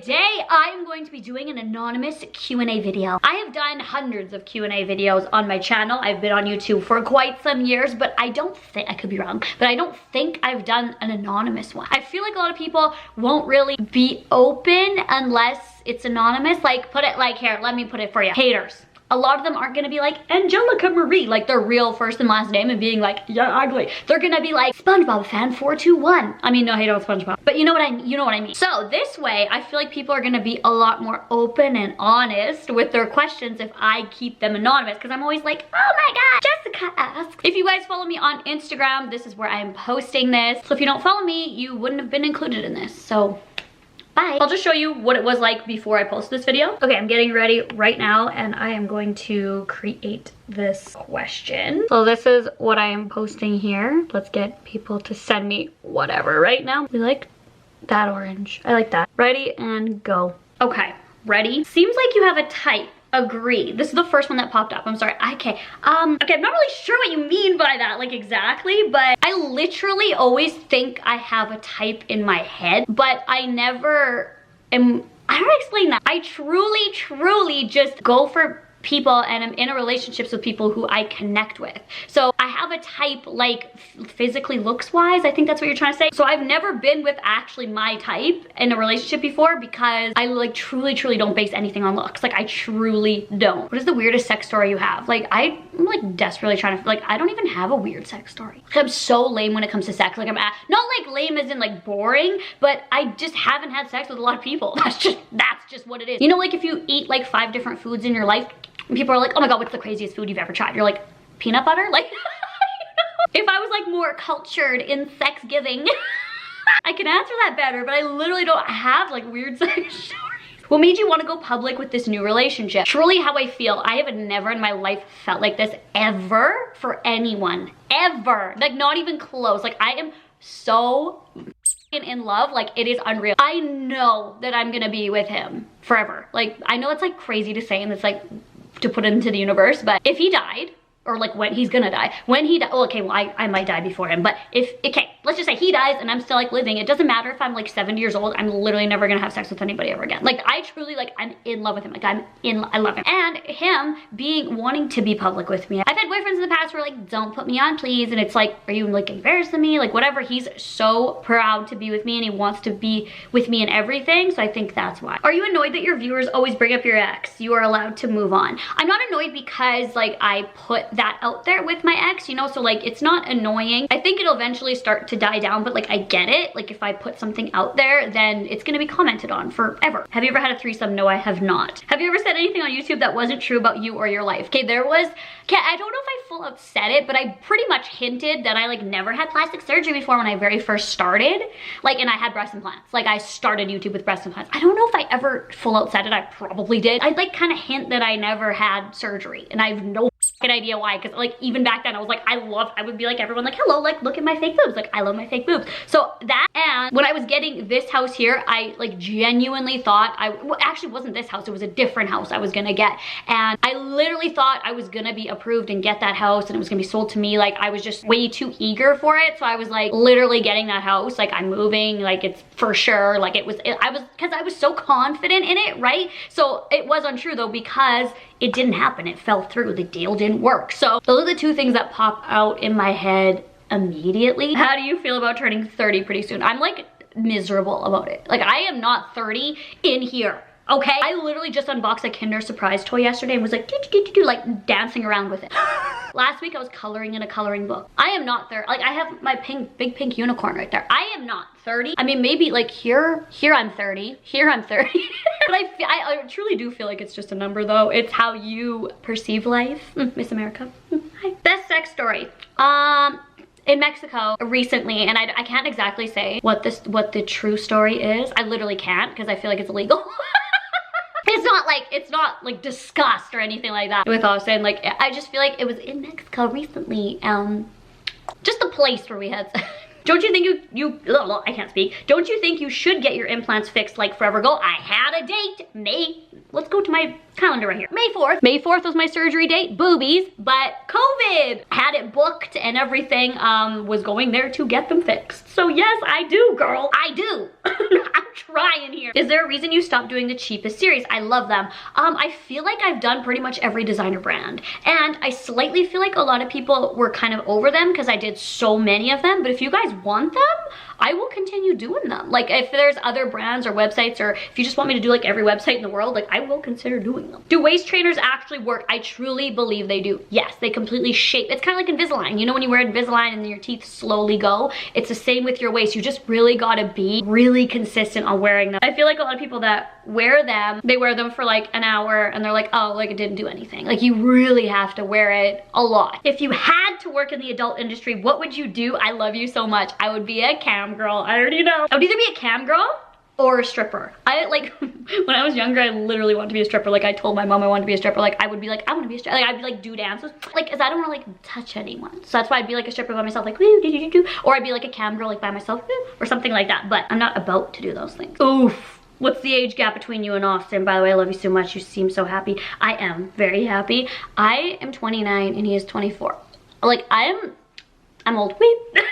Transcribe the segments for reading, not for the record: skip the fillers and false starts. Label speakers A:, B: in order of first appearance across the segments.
A: today I'm going to be doing an anonymous Q&A video. I have done hundreds of Q&A videos on my channel. I've been on YouTube for quite some years, but I don't think, I could be wrong, but I don't think I've done an anonymous one. I feel like a lot of people won't really be open unless it's anonymous. Like, put it like here, let me put it for you. Haters. A lot of them aren't gonna be like Angelica Marie, like their real first and last name, and being like, yeah, ugly. They're gonna be like SpongeBob fan 421. I mean, no hate on SpongeBob, but you know what I mean. So this way, I feel like people are gonna be a lot more open and honest with their questions if I keep them anonymous, because I'm always like, oh my god, Jessica asks. If you guys follow me on Instagram, this is where I'm posting this. So if you don't follow me, you wouldn't have been included in this. So bye. I'll just show you what it was like before I post this video. Okay, I'm getting ready right now and I am going to create this question. So this is what I am posting here. Let's get people to send me whatever right now. We like that orange. I like that. Ready and go. Okay, ready? Seems like you have a type. Agree. This is the first one that popped up. I'm sorry. Okay, I'm not really sure what you mean by that, like exactly, but I literally always think I have a type in my head, but I never am. I don't explain that. I truly just go for people and I'm in a relationships with people who I connect with. So I have a type, like physically looks wise, I think that's what you're trying to say. So I've never been with actually my type in a relationship before because I like truly don't base anything on looks. Like I truly don't. What is the weirdest sex story you have? Like I'm like desperately trying to, like I don't even have a weird sex story. I'm so lame when it comes to sex. Like I'm not like lame as in like boring, but I just haven't had sex with a lot of people. That's just what it is. You know, like if you eat like 5 different foods in your life, and people are like, oh my god, what's the craziest food you've ever tried? You're like, peanut butter? Like, if I was like more cultured in sex giving, I can answer that better, but I literally don't have like weird sex stories. What made you want to go public with this new relationship? Truly how I feel. I have never in my life felt like this ever for anyone. Ever. Like not even close. Like I am so in love, like it is unreal. I know that I'm gonna be with him forever. Like I know it's like crazy to say and it's like to put into the universe, but if he died, or like when he's gonna die, when he well, okay, well I might die before him, but if, okay, let's just say he dies and I'm still like living, it doesn't matter if I'm like 70 years old, I'm literally never gonna have sex with anybody ever again. Like I truly, like I'm in love with him, like I love him. And him wanting to be public with me. I've had boyfriends in the past who are like, don't put me on please, and it's like, are you like embarrassed of me? Like whatever, he's so proud to be with me and he wants to be with me in everything, so I think that's why. Are you annoyed that your viewers always bring up your ex? You are allowed to move on. I'm not annoyed because like I put that out there with my ex, you know, so like it's not annoying. I think it'll eventually start to die down, but like I get it. Like if I put something out there, then it's gonna be commented on forever. Have you ever had a threesome? No, I have not. Have you ever said anything on YouTube that wasn't true about you or your life? Okay, there was, okay, I don't know if I full out said it, but I pretty much hinted that I like never had plastic surgery before when I very first started. Like, and I had breast implants. Like I started YouTube with breast implants. I don't know if I ever full out said it. I probably did. I'd like kind of hint that I never had surgery and I have no idea why, because like even back then I was like, I would be like everyone like, hello, like look at my fake boobs, like I love my fake boobs. So that, and when I was getting this house here, I like genuinely thought well, actually wasn't this house, it was a different house I was gonna get, and I literally thought I was gonna be approved and get that house and it was gonna be sold to me. Like I was just way too eager for it, so I was like literally getting that house, like I'm moving, like it's for sure, like because I was so confident in it, right? So it was untrue though, because it didn't happen, it fell through, the deal didn't work. So those are the two things that pop out in my head immediately. How do you feel about turning 30 pretty soon? I'm like miserable about it. Like I am not 30 in here. Okay, I literally just unboxed a Kinder Surprise toy yesterday and was like, like dancing around with it. Last week I was coloring in a coloring book. I am not 30. Like I have my big pink unicorn right there. I am not 30. I mean, maybe like here I'm 30. Here I'm 30. But I truly do feel like it's just a number though. It's how you perceive life. Miss America. Hi. Best sex story. In Mexico recently, and I can't exactly say what the true story is. I literally can't because I feel like it's illegal. It's not like disgust or anything like that. With all saying, like I just feel like it was in Mexico recently. Just the place where we had. Don't you think I can't speak. Don't you think you should get your implants fixed like forever ago? I had a date. Let's go to my calendar right here. May 4th. May 4th was my surgery date, boobies, but COVID. Had it booked and everything, was going there to get them fixed. So yes, I do, girl. I do. I'm trying here. Is there a reason you stopped doing the cheapest series? I love them. I feel like I've done pretty much every designer brand, and I slightly feel like a lot of people were kind of over them because I did so many of them, but if you guys want them, I will continue doing them. Like if there's other brands or websites, or if you just want me to do like every website in the world, like I will consider doing them. Do waist trainers actually work? I truly believe they do. Yes, they completely shape. It's kind of like Invisalign. You know when you wear Invisalign and then your teeth slowly go? It's the same with your waist. You just really gotta be really consistent on wearing them. I feel like a lot of people that wear them, they wear them for like an hour and they're like, oh, like it didn't do anything. Like you really have to wear it a lot. If you had to work in the adult industry, what would you do? I love you so much. I would be a cam girl. I already know. I would either be a cam girl or a stripper. I like, when I was younger, I literally wanted to be a stripper. Like I told my mom I wanted to be a stripper. Like I would be like, I want to be a stripper. Like I'd be like, do dances. Like, cause I don't want to like touch anyone. So that's why I'd be like a stripper by myself, like, woo, do. Or I'd be like a cam girl, like by myself, woo, or something like that. But I'm not about to do those things. Oof. What's the age gap between you and Austin? By the way, I love you so much. You seem so happy. I am very happy. I am 29 and he is 24. Like I'm old. Weep.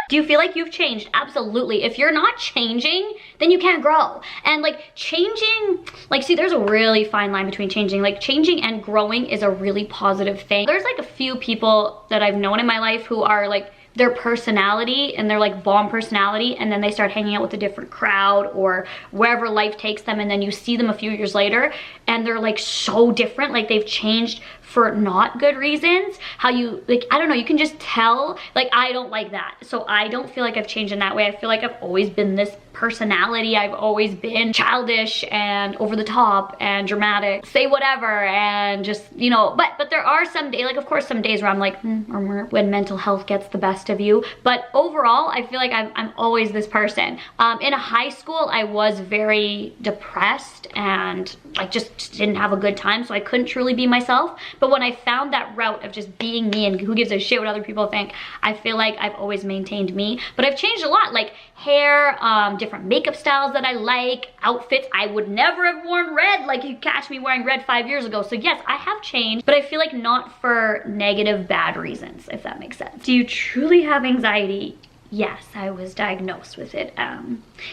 A: Do you feel like you've changed? Absolutely. If you're not changing, then you can't grow. And like changing, like see, there's a really fine line between changing. Like changing and growing is a really positive thing. There's like a few people that I've known in my life who are like, their personality and their like bomb personality, and then they start hanging out with a different crowd or wherever life takes them, and then you see them a few years later and they're like so different, like they've changed for not good reasons. How you, like, I don't know, you can just tell. Like I don't like that, so I don't feel like I've changed in that way. I feel like I've always been this personality. I've always been childish and over the top and dramatic, say whatever, and just, you know, but there are some days, like of course some days where I'm like, or when mental health gets the best of you, but overall I feel like I'm always this person. In high school I was very depressed and like just didn't have a good time, so I couldn't truly be myself. But when I found that route of just being me and who gives a shit what other people think, I feel like I've always maintained me. But I've changed a lot, like hair, different makeup styles that I like, outfits. I would never have worn red, like you catch me wearing red 5 years ago. So yes, I have changed, but I feel like not for negative, bad reasons, if that makes sense. Do you truly have anxiety? Yes, I was diagnosed with it.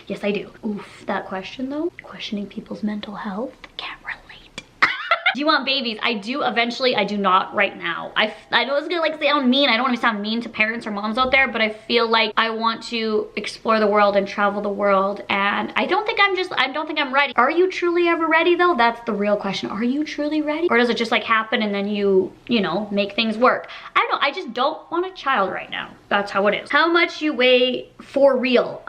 A: Yes, I do. Oof, that question though. Questioning people's mental health. Can't relate. Do you want babies? I do eventually. I do not right now. I know it's gonna like sound mean. I don't want to sound mean to parents or moms out there, but I feel like I want to explore the world and travel the world, and I don't think I'm ready. Are you truly ever ready though? That's the real question. Are you truly ready? Or does it just like happen and then you know, make things work? I don't know. I just don't want a child right now. That's how it is. How much you weigh for real?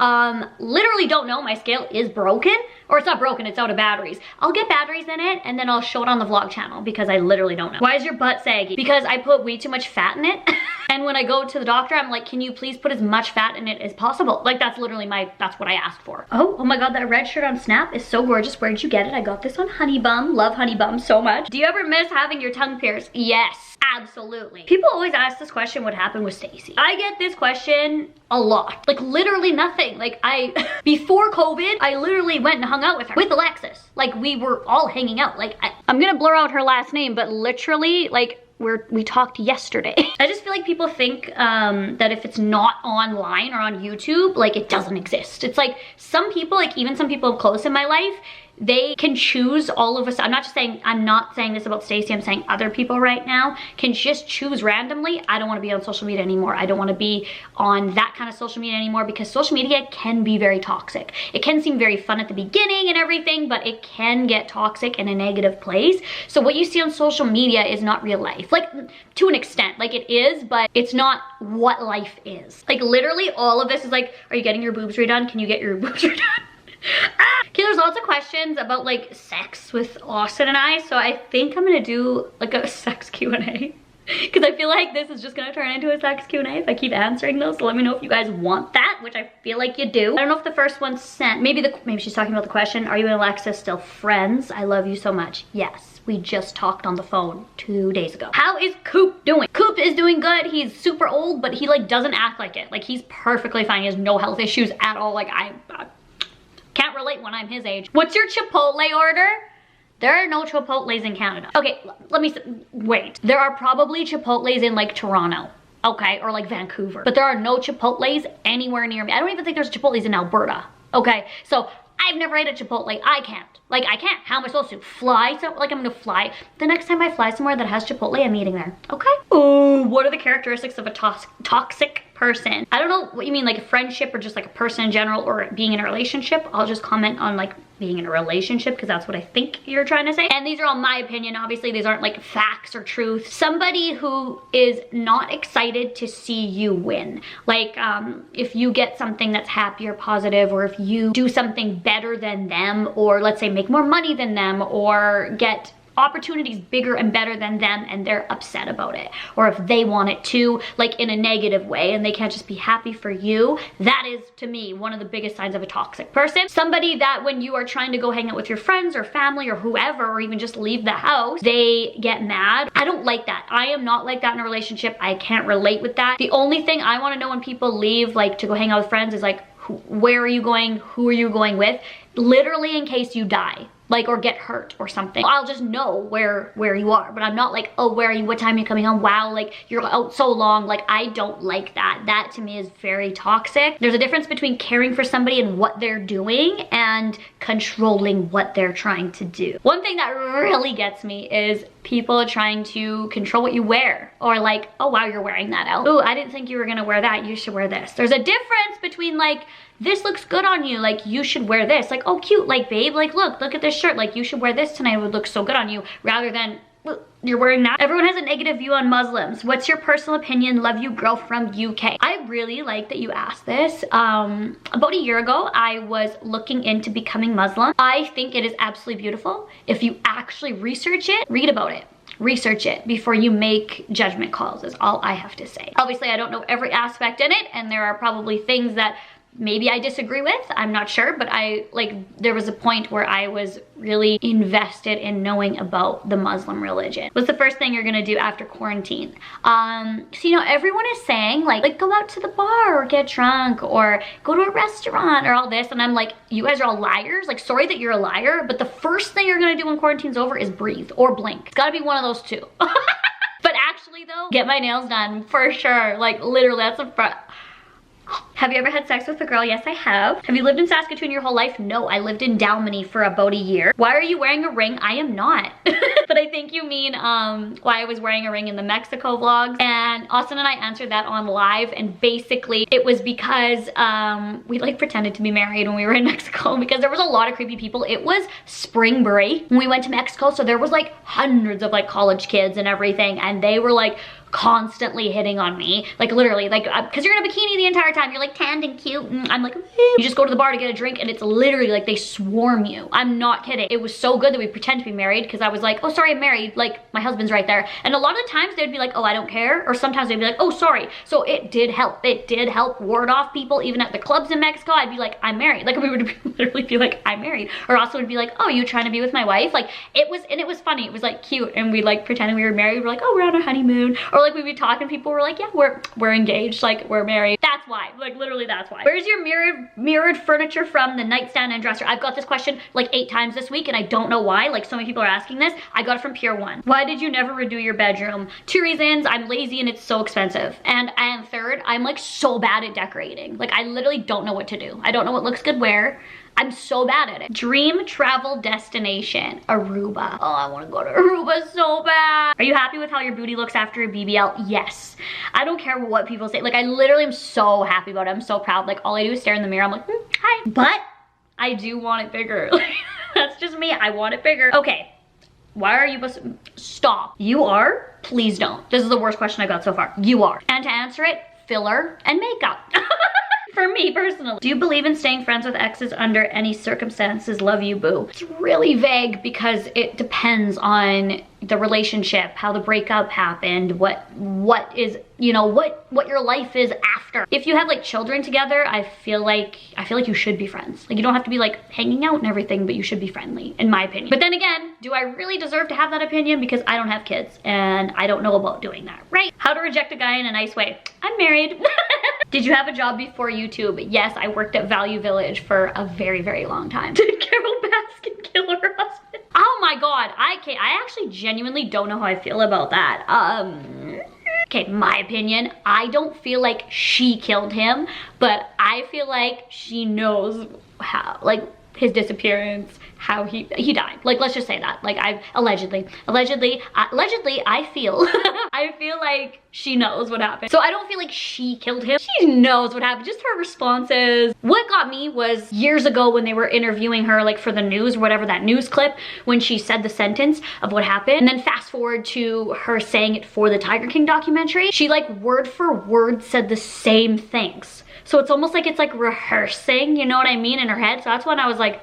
A: Literally don't know. My scale is broken. Or it's not broken, it's out of batteries. I'll get batteries in it and then I'll show it on the vlog channel because I literally don't know. Why is your butt saggy? Because I put way too much fat in it. And when I go to the doctor, I'm like, can you please put as much fat in it as possible? Like that's literally that's what I asked for. Oh my God, that red shirt on Snap is so gorgeous. Where did you get it? I got this on Honey Bum. Love Honey Bum so much. Do you ever miss having your tongue pierced? Yes, absolutely. People always ask this question, what happened with Stacy? I get this question a lot. Like literally nothing. Like before COVID, I literally went and hung out with her, with Alexis. Like we were all hanging out. Like I'm gonna blur out her last name, but literally like we talked yesterday. I just feel like people think that if it's not online or on YouTube, like it doesn't exist. It's like some people, like even some people close in my life, they can choose all of us. I'm not saying this about Stacey, I'm saying other people right now can just choose randomly. I don't want to be on social media anymore. I don't want to be on that kind of social media anymore because social media can be very toxic. It can seem very fun at the beginning and everything, but it can get toxic in a negative place. So what you see on social media is not real life. Like to an extent, like it is, but it's not what life is. Like literally all of this is like, are you getting your boobs redone? Can you get your boobs redone? Okay, there's lots of questions about like sex with Austin and I, so I think I'm gonna do like a sex Q&A because I feel like this is just gonna turn into a sex Q&A if I keep answering those. So let me know if you guys want that, which I feel like you do. I don't know if the first one's sent. Maybe she's talking about the question, are you and Alexis still friends? I love you so much. Yes, we just talked on the phone 2 days ago. How is Coop doing? Coop is doing good. He's super old, but he like doesn't act like it. Like he's perfectly fine. He has no health issues at all. Like I can't relate when I'm his age. What's your Chipotle order? There are no Chipotles in Canada. Okay, let me, wait. There are probably Chipotles in like Toronto. Okay, or like Vancouver. But there are no Chipotles anywhere near me. I don't even think there's Chipotles in Alberta. Okay, so I've never ate a Chipotle. I can't. Like, I can't. How am I supposed to? Fly? So, like, I'm gonna fly. The next time I fly somewhere that has Chipotle, I'm eating there. Okay? Oh, what are the characteristics of a toxic person? I don't know what you mean, like a friendship or just like a person in general or being in a relationship. I'll just comment on like being in a relationship because that's what I think you're trying to say. And these are all my opinion. Obviously, these aren't like facts or truth. Somebody who is not excited to see you win. Like, if you get something that's happy or positive, or if you do something better than them, or let's say make more money than them, or get opportunities bigger and better than them and they're upset about it, or if they want it too, like in a negative way, and they can't just be happy for you, that is to me one of the biggest signs of a toxic person. Somebody that when you are trying to go hang out with your friends or family or whoever, or even just leave the house, they get mad. I don't like that. I am not like that in a relationship. I can't relate with that. The only thing I want to know when people leave like to go hang out with friends is like, where are you going? Who are you going with? Literally in case you die, like, or get hurt or something. I'll just know where you are, but I'm not like, oh, where are you? What time are you coming home? Wow, like you're out so long. Like, I don't like that. That to me is very toxic. There's a difference between caring for somebody and what they're doing and controlling what they're trying to do. One thing that really gets me is people trying to control what you wear, or like, oh wow, you're wearing that out. Oh, I didn't think you were gonna wear that. You should wear this. There's a difference between like, this looks good on you, like you should wear this. Like, oh cute, like babe, like look at this shirt, like you should wear this tonight, it would look so good on you, rather than you're wearing that. Everyone has a negative view on Muslims. What's your personal opinion? Love you, girl from UK. I really like that you asked this. About a year ago, I was looking into becoming Muslim. I think it is absolutely beautiful. If you actually research it, read about it. Research it before you make judgment calls, is all I have to say. Obviously, I don't know every aspect in it, and there are probably things that maybe I disagree with, I'm not sure, but there was a point where I was really invested in knowing about the Muslim religion. What's the first thing you're gonna do after quarantine? So you know, everyone is saying like go out to the bar or get drunk or go to a restaurant or all this, and I'm like, you guys are all liars. Like, sorry that you're a liar, but the first thing you're gonna do when quarantine's over is breathe or blink. It's gotta be one of those two. But actually though, get my nails done for sure. Like literally, that's a Have you ever had sex with a girl? Yes, I have. Have you lived in Saskatoon your whole life? No, I lived in Dalmany for about a year. Why are you wearing a ring? I am not. But I think you mean why I was wearing a ring in the Mexico vlogs. And Austin and I answered that on live, and basically it was because we like pretended to be married when we were in Mexico because there was a lot of creepy people. It was spring break when we went to Mexico, so there was like hundreds of like college kids and everything, and they were like constantly hitting on me, like literally, like because you're in a bikini the entire time, you're like tanned and cute, and I'm like, you just go to the bar to get a drink and it's literally like they swarm you. I'm not kidding. It was so good that we pretend to be married because I was like, oh sorry, I'm married, like my husband's right there. And a lot of the times they'd be like, oh I don't care, or sometimes they'd be like, oh sorry. So it did help. It did help ward off people. Even at the clubs in Mexico, I'd be like, I'm married. Like we would literally be like, I'm married. Or also would be like, oh, you trying to be with my wife? Like it was funny. It was like cute, and we like pretending we were married. We're like, oh, we're on a honeymoon. Or like we'd be talking, people were like, yeah, we're engaged, like we're married. That's why, like literally that's why. Where's your mirrored furniture from? The nightstand and dresser. I've got this question like 8 times this week and I don't know why. Like so many people are asking this. I got it from Pier 1. Why did you never redo your bedroom? 2 reasons. I'm lazy and it's so expensive. And third, I'm like so bad at decorating. Like I literally don't know what to do. I don't know what looks good where. I'm so bad at it. Dream travel destination, Aruba. Oh, I want to go to Aruba so bad. Are you happy with how your booty looks after a BBL? Yes. I don't care what people say. Like I literally am so happy about it. I'm so proud. Like all I do is stare in the mirror. I'm like, hi. But I do want it bigger. Like, that's just me. I want it bigger. Okay. Why are you stop? You are? Please don't. This is the worst question I got so far. You are. And to answer it, filler and makeup. For me personally. Do you believe in staying friends with exes under any circumstances? Love you, boo. It's really vague because it depends on the relationship, how the breakup happened, what is, you know, what your life is after. If you have like children together, I feel like you should be friends. Like you don't have to be like hanging out and everything, but you should be friendly, in my opinion. But then again, do I really deserve to have that opinion? Because I don't have kids and I don't know about doing that, right? How to reject a guy in a nice way. I'm married. Did you have a job before YouTube? Yes, I worked at Value Village for a very, very long time. Did Carol Baskin kill her husband? Oh my god, I actually genuinely don't know how I feel about that. Okay, my opinion, I don't feel like she killed him, but I feel like she knows how, like, his disappearance, how he died. Like, let's just say that. Like, allegedly, I feel, I feel like she knows what happened. So I don't feel like she killed him. She knows what happened, just her responses. What got me was years ago when they were interviewing her, like for the news, whatever, that news clip, when she said the sentence of what happened. And then fast forward to her saying it for the Tiger King documentary. She like word for word said the same things. So it's almost like it's like rehearsing, you know what I mean, in her head. So that's when I was like,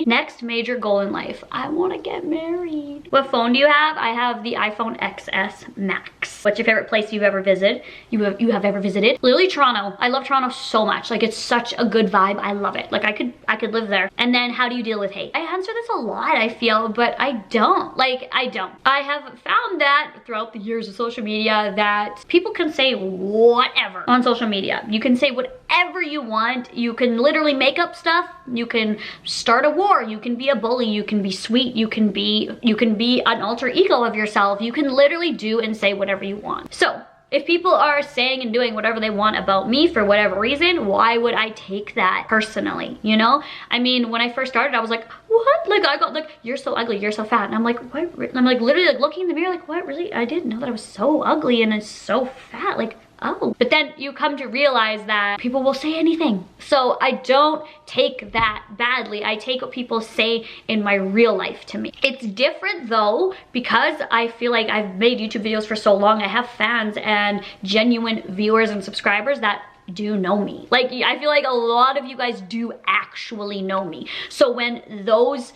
A: next major goal in life, I want to get married. What phone do you have? I have the iPhone XS Max. What's your favorite place you've ever visited? You have ever visited? Literally Toronto. I love Toronto so much. Like, it's such a good vibe. I love it. Like, I could live there. And then how do you deal with hate? I answer this a lot, I feel, but I don't. Like, I don't. I have found that throughout the years of social media that people can say whatever on social media. You can say whatever you want. You can literally make up stuff. You can start a war. You can be a bully. You can be sweet. You can be an alter ego of yourself. You can literally do and say whatever you want. So if people are saying and doing whatever they want about me for whatever reason, why would I take that personally, you know? I mean, when I first started, I was like, what? Like, I got like, you're so ugly, you're so fat. And I'm like, what? I'm like literally like looking in the mirror like, what, really? I didn't know that I was so ugly and it's so fat. Like, oh. But then you come to realize that people will say anything. So I don't take that badly. I take what people say in my real life to me. It's different though, because I feel like I've made YouTube videos for so long. I have fans and genuine viewers and subscribers that do know me. Like, I feel like a lot of you guys do actually know me. So when those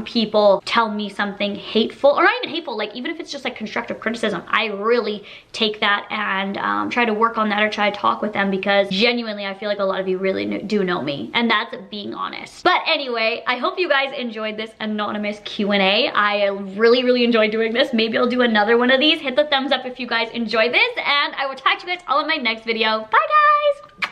A: people tell me something hateful, or not even hateful, like even if it's just like constructive criticism, I really take that and try to work on that or try to talk with them, because genuinely I feel like a lot of you really do know me, and that's being honest. But anyway, I hope you guys enjoyed this anonymous Q&A. I really enjoyed doing this. Maybe I'll do another one of these. Hit the thumbs up if you guys enjoy this, and I will talk to you guys all in my next video. Bye guys!